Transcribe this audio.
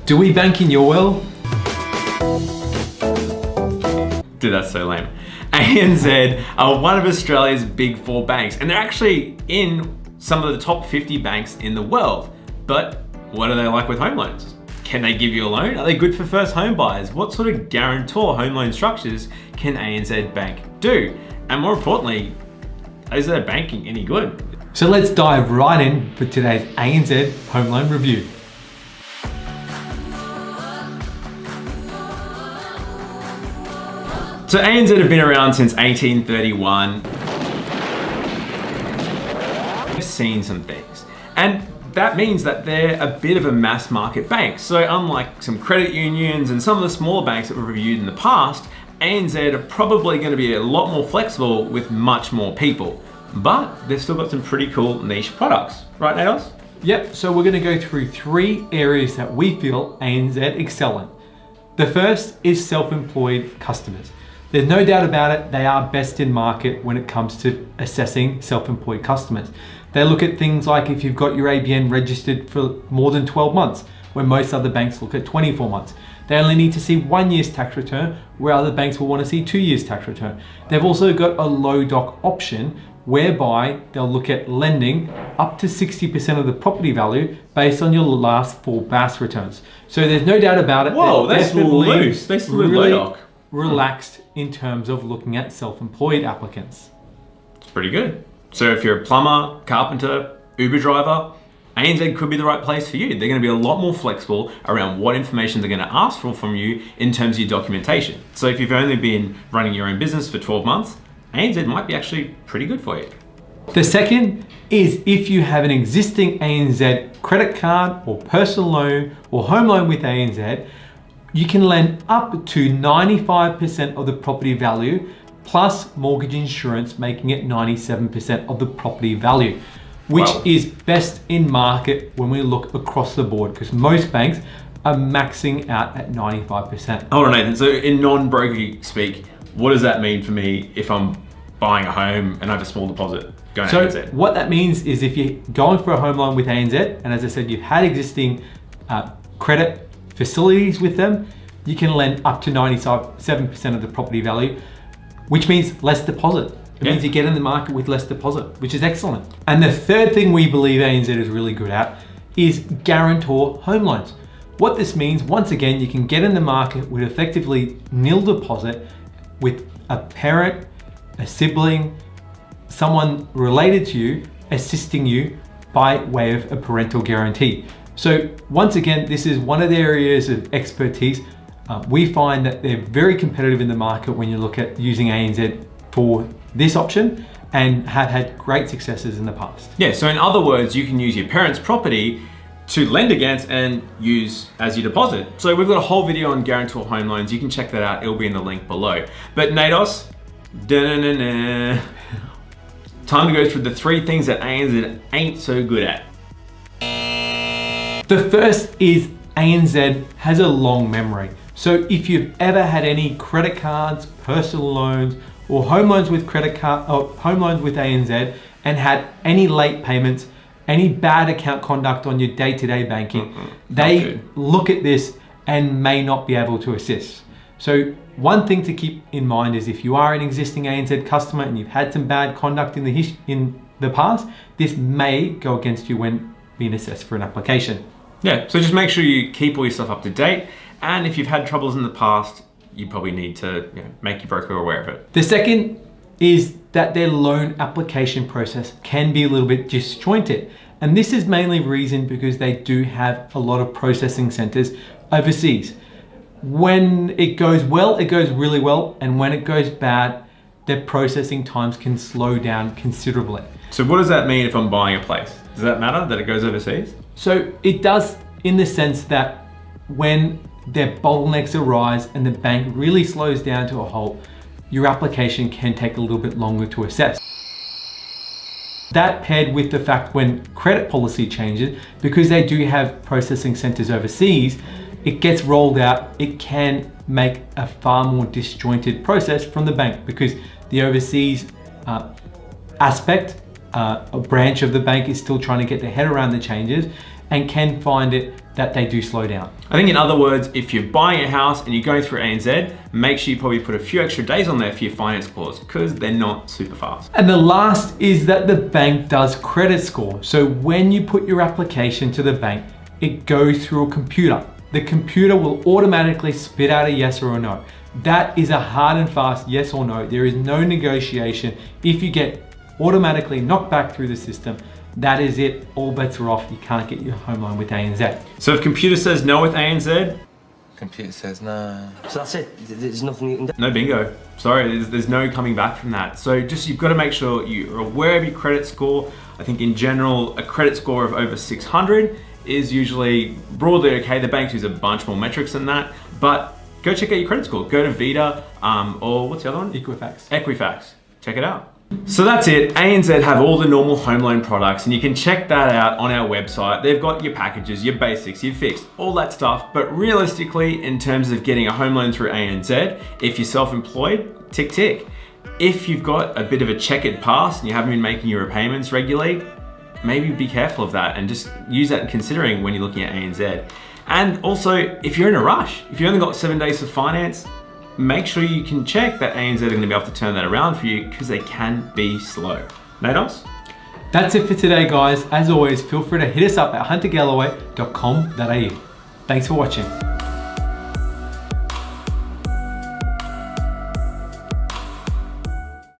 Do we bank in your world? Dude, that's so lame. ANZ are one of Australia's big four banks, and they're actually in some of the top 50 banks in the world. But what are they like with home loans? Can they give you a loan? Are they good for first home buyers? What sort of guarantor home loan structures can ANZ Bank do? And more importantly, is their banking any good? So let's dive right in for today's ANZ Home Loan Review. So ANZ have been around since 1831. I've seen some things, and that means that they're a bit of a mass market bank. So unlike some credit unions and some of the smaller banks that we've reviewed in the past, ANZ are probably going to be a lot more flexible with much more people. But they've still got some pretty cool niche products. Right, Nados? Yep, so we're going to go through 3 areas that we feel ANZ excel in. The first is self-employed customers. There's no doubt about it, they are best in market when it comes to assessing self-employed customers. They look at things like if you've got your ABN registered for more than 12 months, where most other banks look at 24 months. They only need to see 1 year's tax return, where other banks will want to see 2 years tax return. They've also got a low doc option, whereby they'll look at lending up to 60% of the property value based on your last 4 BAS returns. So there's no doubt about it. Whoa, that's still loose. They still really low doc. Relaxed in terms of looking at self-employed applicants. It's pretty good. So if you're a plumber, carpenter, Uber driver, ANZ could be the right place for you. They're going to be a lot more flexible around what information they're going to ask for from you in terms of your documentation. So if you've only been running your own business for 12 months, ANZ might be actually pretty good for you. The second is if you have an existing ANZ credit card or personal loan or home loan with ANZ, you can lend up to 95% of the property value plus mortgage insurance, making it 97% of the property value, which is best in market when we look across the board, because most banks are maxing out at 95%. Hold on, Nathan. So in non-broker speak, what does that mean for me if I'm buying a home and I have a small deposit going to ANZ? So what that means is if you're going for a home loan with ANZ, and as I said, you've had existing credit facilities with them, you can lend up to 97% of the property value, which means less deposit. It means you get in the market with less deposit, which is excellent. And the third thing we believe ANZ is really good at is guarantor home loans. What this means, once again, you can get in the market with effectively nil deposit with a parent, a sibling, someone related to you assisting you by way of a parental guarantee. So once again, this is one of the areas of expertise. We find that they're very competitive in the market when you look at using ANZ for this option, and have had great successes in the past. Yeah, so in other words, you can use your parents' property to lend against and use as your deposit. So we've got a whole video on guarantor home loans. You can check that out. It'll be in the link below. But Nados, time to go through the 3 things that ANZ ain't so good at. The first is ANZ has a long memory. So if you've ever had any credit cards, personal loans, or home loans with home loans with ANZ and had any late payments, any bad account conduct on your day-to-day banking, they look at this and may not be able to assist. So one thing to keep in mind is if you are an existing ANZ customer and you've had some bad conduct in the past, this may go against you when being assessed for an application. Yeah, so just make sure you keep all your stuff up to date. And if you've had troubles in the past, you probably need to make your broker aware of it. The second is that their loan application process can be a little bit disjointed. And this is mainly reason because they do have a lot of processing centers overseas. When it goes well, it goes really well. And when it goes bad, their processing times can slow down considerably. So what does that mean if I'm buying a place? Does that matter that it goes overseas? So it does, in the sense that when their bottlenecks arise and the bank really slows down to a halt, your application can take a little bit longer to assess. That paired with the fact when credit policy changes, because they do have processing centers overseas, it gets rolled out, it can make a far more disjointed process from the bank, because the overseas a branch of the bank is still trying to get their head around the changes and can find it that they do slow down. I think in other words, if you're buying a house and you're going through ANZ, make sure you probably put a few extra days on there for your finance clause because they're not super fast. And the last is that the bank does credit score. So when you put your application to the bank, it goes through a computer. The computer will automatically spit out a yes or a no. That is a hard and fast yes or no. There is no negotiation. If you get automatically knocked back through the system, that is it, all bets are off. You can't get your home loan with ANZ. So if computer says no with ANZ, computer says no. So that's it, there's nothing you can do. no bingo. Sorry, there's no coming back from that. So just you've got to make sure you're aware of your credit score. I think in general, a credit score of over 600 is usually broadly okay. The banks use a bunch more metrics than that, but go check out your credit score. Go to Vita or what's the other one? Equifax. Equifax. Check it out. So that's it. ANZ have all the normal home loan products and you can check that out on our website. They've got your packages, your basics, your fixed, all that stuff. But realistically, in terms of getting a home loan through ANZ, if you're self-employed, tick tick. If you've got a bit of a checkered past and you haven't been making your repayments regularly, maybe be careful of that and just use that in considering when you're looking at ANZ. And also, if you're in a rush, if you only got 7 days of finance, make sure you can check that ANZ are going to be able to turn that around for you because they can be slow. Nados? That's it for today, guys. As always, feel free to hit us up at huntergalloway.com.au. Thanks for watching.